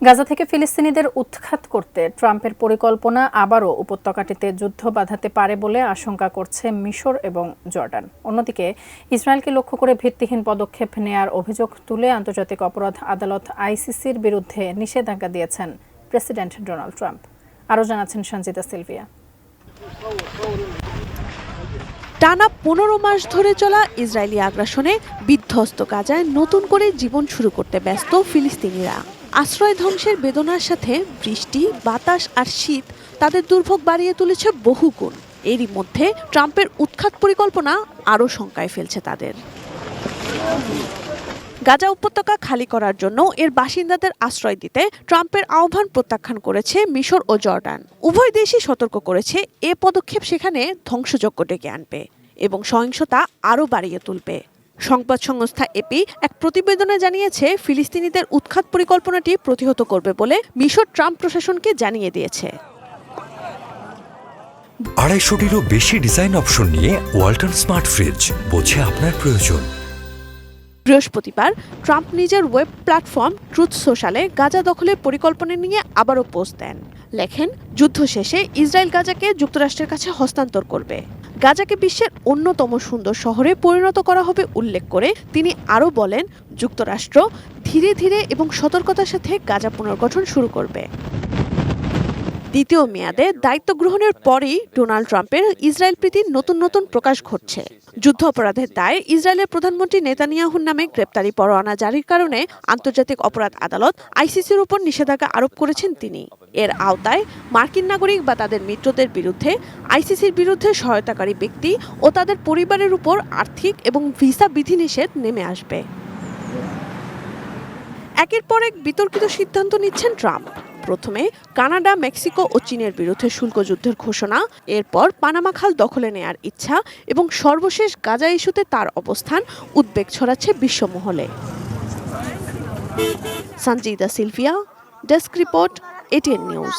গাজা থেকে ফিলিস্তিনিদের উৎখাত করতে ট্রাম্পের পরিকল্পনা আবারও উপত্যকাটিতে যুদ্ধ বাঁধাতে পারে বলে আশঙ্কা করছে মিশর এবং জর্ডান। অন্যদিকে ইসরায়েলকে লক্ষ্য করে ভিত্তিহীন পদক্ষেপ নেয়ার অভিযোগ তুলে আন্তর্জাতিক অপরাধ আদালত আইসিসির বিরুদ্ধে নিষেধাজ্ঞা দিয়েছেন প্রেসিডেন্ট ডোনাল্ড ট্রাম্প। আরও জানাচ্ছেন সঞ্জিতা সিলভিয়া। টানা ১৫ মাস ধরে চলা ইসরায়েলি আগ্রাসনে বিধ্বস্ত গাজায় নতুন করে জীবন শুরু করতে ব্যস্ত ফিলিস্তিনিরা। আশ্রয় ধ্বংসের বেদনার সাথে বৃষ্টি, বাতাস আর শীত তাদের দুর্ভোগ বাড়িয়ে তুলেছে বহুগুণ। এরই মধ্যে ট্রাম্পের উৎখাত পরিকল্পনা আরও শঙ্কায় ফেলছে তাদের। গাজা উপত্যকা খালি করার জন্য এর বাসিন্দাদের আশ্রয় দিতে ট্রাম্পের আহ্বান প্রত্যাখ্যান করেছে মিশর ও জর্ডান। উভয় দেশই সতর্ক করেছে এ পদক্ষেপ সেখানে ধ্বংসযজ্ঞ ডেকে আনবে এবং সহিংসতা আরও বাড়িয়ে তুলবে। সংবাদ সংস্থা এপি এক প্রতিবেদনে জানিয়েছে, ফিলিস্তিনিদের উৎখাত পরিকল্পনাটি প্রতিহত করবে বলে মিশর ট্রাম্প প্রশাসনকে জানিয়ে দিয়েছে। ২৫০টিরও বেশি ডিজাইন অপশন নিয়ে ওয়ালটন স্মার্ট ফ্রিজ, বোঝে আপনার প্রয়োজন। বৃহস্পতিবার ট্রাম্প নিজের ওয়েব প্ল্যাটফর্ম ট্রুথ সোশ্যালে গাজা দখলের পরিকল্পনা নিয়ে আবারও পোস্ট দেন। লেখেন, যুদ্ধ শেষে ইসরায়েল গাজাকে যুক্তরাষ্ট্রের কাছে হস্তান্তর করবে। গাজাকে বিশ্বের অন্যতম সুন্দর শহরে পরিণত করা হবে উল্লেখ করে তিনি আরও বলেন, যুক্তরাষ্ট্র ধীরে ধীরে এবং সতর্কতার সাথে গাজা পুনর্গঠন শুরু করবে। দ্বিতীয় মেয়াদে দায়িত্ব গ্রহণের পরই ডোনাল্ড ট্রাম্পের ইসরায়েল প্রীতির নতুন নতুন প্রকাশ ঘটছে। যুদ্ধ অপরাধের দায়ে ইসরায়েলের প্রধানমন্ত্রী নেতানিয়াহুর নামে গ্রেপ্তারি পরোয়ানা জারির কারণে আন্তর্জাতিক অপরাধ আদালত আইসিসির উপর নিষেধাজ্ঞা আরোপ করেছেন তিনি। এর আওতায় মার্কিন নাগরিক বা তাদের মিত্রদের বিরুদ্ধে আইসিসির বিরুদ্ধে সহায়তাকারী ব্যক্তি ও তাদের পরিবারের উপর আর্থিক এবং ভিসা বিধিনিষেধ নেমে আসবে। একের পর এক বিতর্কিত সিদ্ধান্ত নিচ্ছেন ট্রাম্প। প্রথমে কানাডা, মেক্সিকো ও চীনের বিরুদ্ধে শুল্ক যুদ্ধের ঘোষণা, এরপর পানামা খাল দখলে নেয়ার ইচ্ছা এবং সর্বশেষ গাজা ইস্যুতে তার অবস্থান উদ্বেগ ছড়াচ্ছে বিশ্বমহলে। Sanjida Sylvia, desk report, ATN news.